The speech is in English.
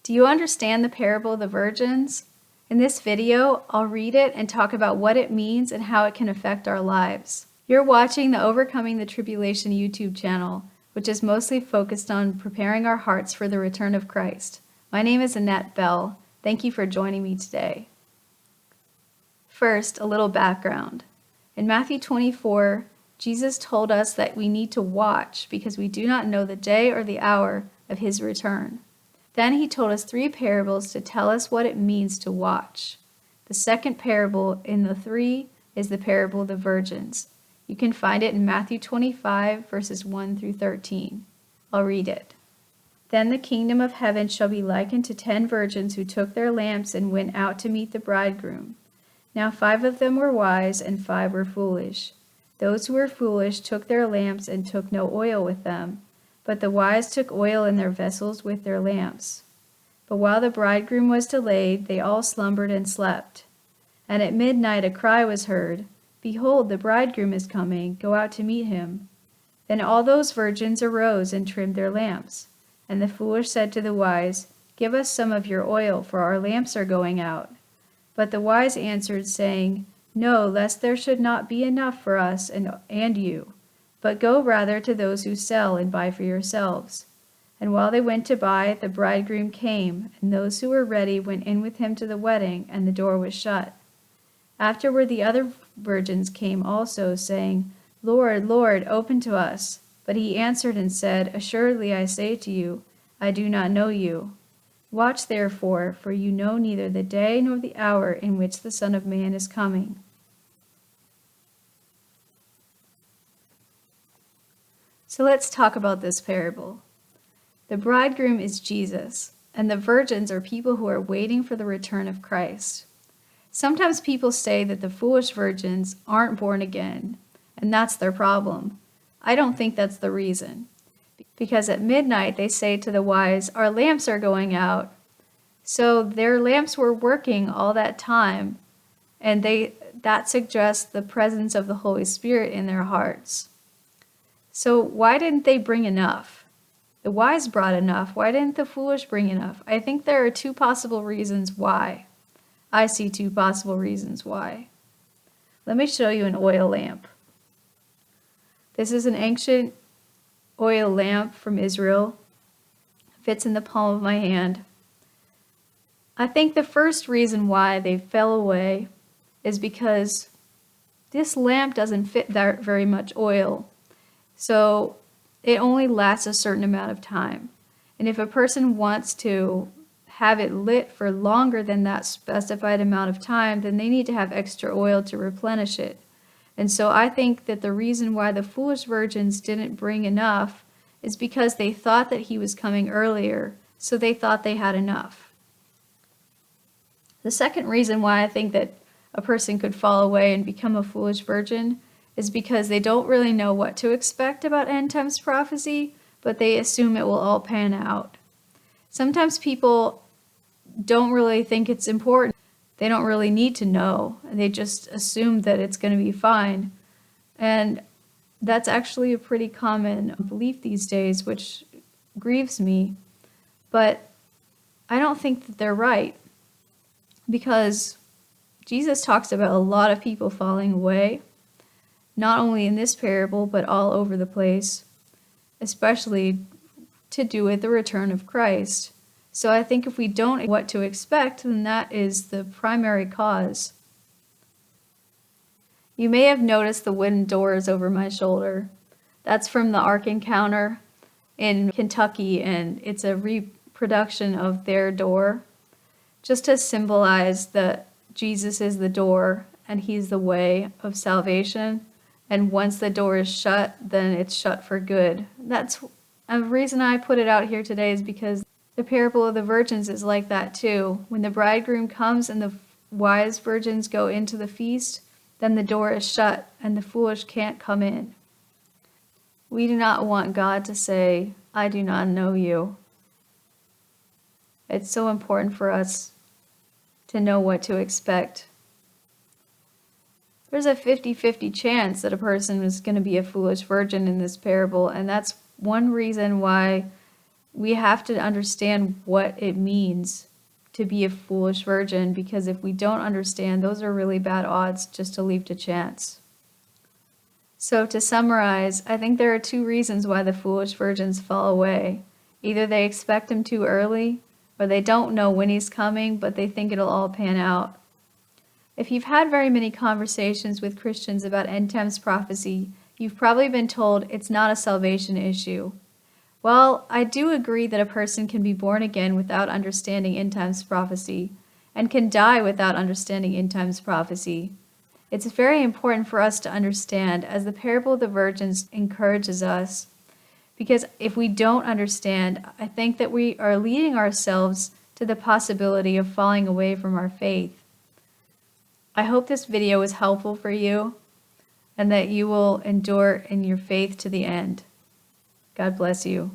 Do you understand the parable of the virgins? In this video, I'll read it and talk about what it means and how it can affect our lives. You're watching the Overcoming the Tribulation YouTube channel, which is mostly focused on preparing our hearts for the return of Christ. My name is Annette Bell. Thank you for joining me today. First, a little background. In Matthew 24, Jesus told us that we need to watch because we do not know the day or the hour of his return. Then he told us 3 parables to tell us what it means to watch. The second parable in the 3 is the parable of the virgins. You can find it in Matthew 25, verses 1 through 13. I'll read it. Then the kingdom of heaven shall be likened to 10 virgins who took their lamps and went out to meet the bridegroom. Now 5 of them were wise and 5 were foolish. Those who were foolish took their lamps and took no oil with them. But the wise took oil in their vessels with their lamps. But while the bridegroom was delayed, they all slumbered and slept. And at midnight a cry was heard, Behold, the bridegroom is coming, go out to meet him. Then all those virgins arose and trimmed their lamps. And the foolish said to the wise, Give us some of your oil, for our lamps are going out. But the wise answered, saying, No, lest there should not be enough for us and you. But go rather to those who sell and buy for yourselves. And while they went to buy, the bridegroom came, and those who were ready went in with him to the wedding, and the door was shut. Afterward the other virgins came also, saying, Lord, Lord, open to us. But he answered and said, Assuredly I say to you, I do not know you. Watch therefore, for you know neither the day nor the hour in which the Son of Man is coming. So let's talk about this parable. The bridegroom is Jesus, and the virgins are people who are waiting for the return of Christ. Sometimes people say that the foolish virgins aren't born again, and that's their problem. I don't think that's the reason. Because at midnight they say to the wise, Our lamps are going out. So their lamps were working all that time, and that suggests the presence of the Holy Spirit in their hearts. So why didn't they bring enough? The wise brought enough. Why didn't the foolish bring enough? I think there are 2 possible reasons why. I see 2 possible reasons why. Let me show you an oil lamp. This is an ancient oil lamp from Israel. It fits in the palm of my hand. I think the first reason why they fell away is because this lamp doesn't fit that very much oil. So it only lasts a certain amount of time. And if a person wants to have it lit for longer than that specified amount of time, then they need to have extra oil to replenish it. And so I think that the reason why the foolish virgins didn't bring enough is because they thought that he was coming earlier, so they thought they had enough. The second reason why I think that a person could fall away and become a foolish virgin is because they don't really know what to expect about end times prophecy, but they assume it will all pan out. Sometimes people don't really think it's important. They don't really need to know. They just assume that it's going to be fine. And that's actually a pretty common belief these days, which grieves me. But I don't think that they're right, because Jesus talks about a lot of people falling away, not only in this parable, but all over the place, especially to do with the return of Christ. So I think if we don't know what to expect, then that is the primary cause. You may have noticed the wooden doors over my shoulder. That's from the Ark Encounter in Kentucky, and it's a reproduction of their door, just to symbolize that Jesus is the door and he's the way of salvation. And once the door is shut, then it's shut for good. That's a reason I put it out here today, is because the parable of the virgins is like that too. When the bridegroom comes and the wise virgins go into the feast, then the door is shut and the foolish can't come in. We do not want God to say, I do not know you. It's so important for us to know what to expect. There's a 50-50 chance that a person is going to be a foolish virgin in this parable, and that's one reason why we have to understand what it means to be a foolish virgin, because if we don't understand, those are really bad odds just to leave to chance. So to summarize, I think there are two reasons why the foolish virgins fall away. Either they expect him too early, or they don't know when he's coming, but they think it'll all pan out. If you've had very many conversations with Christians about end times prophecy, you've probably been told it's not a salvation issue. Well, I do agree that a person can be born again without understanding end times prophecy, and can die without understanding end times prophecy. It's very important for us to understand, as the parable of the virgins encourages us, because if we don't understand, I think that we are leading ourselves to the possibility of falling away from our faith. I hope this video was helpful for you, and that you will endure in your faith to the end. God bless you.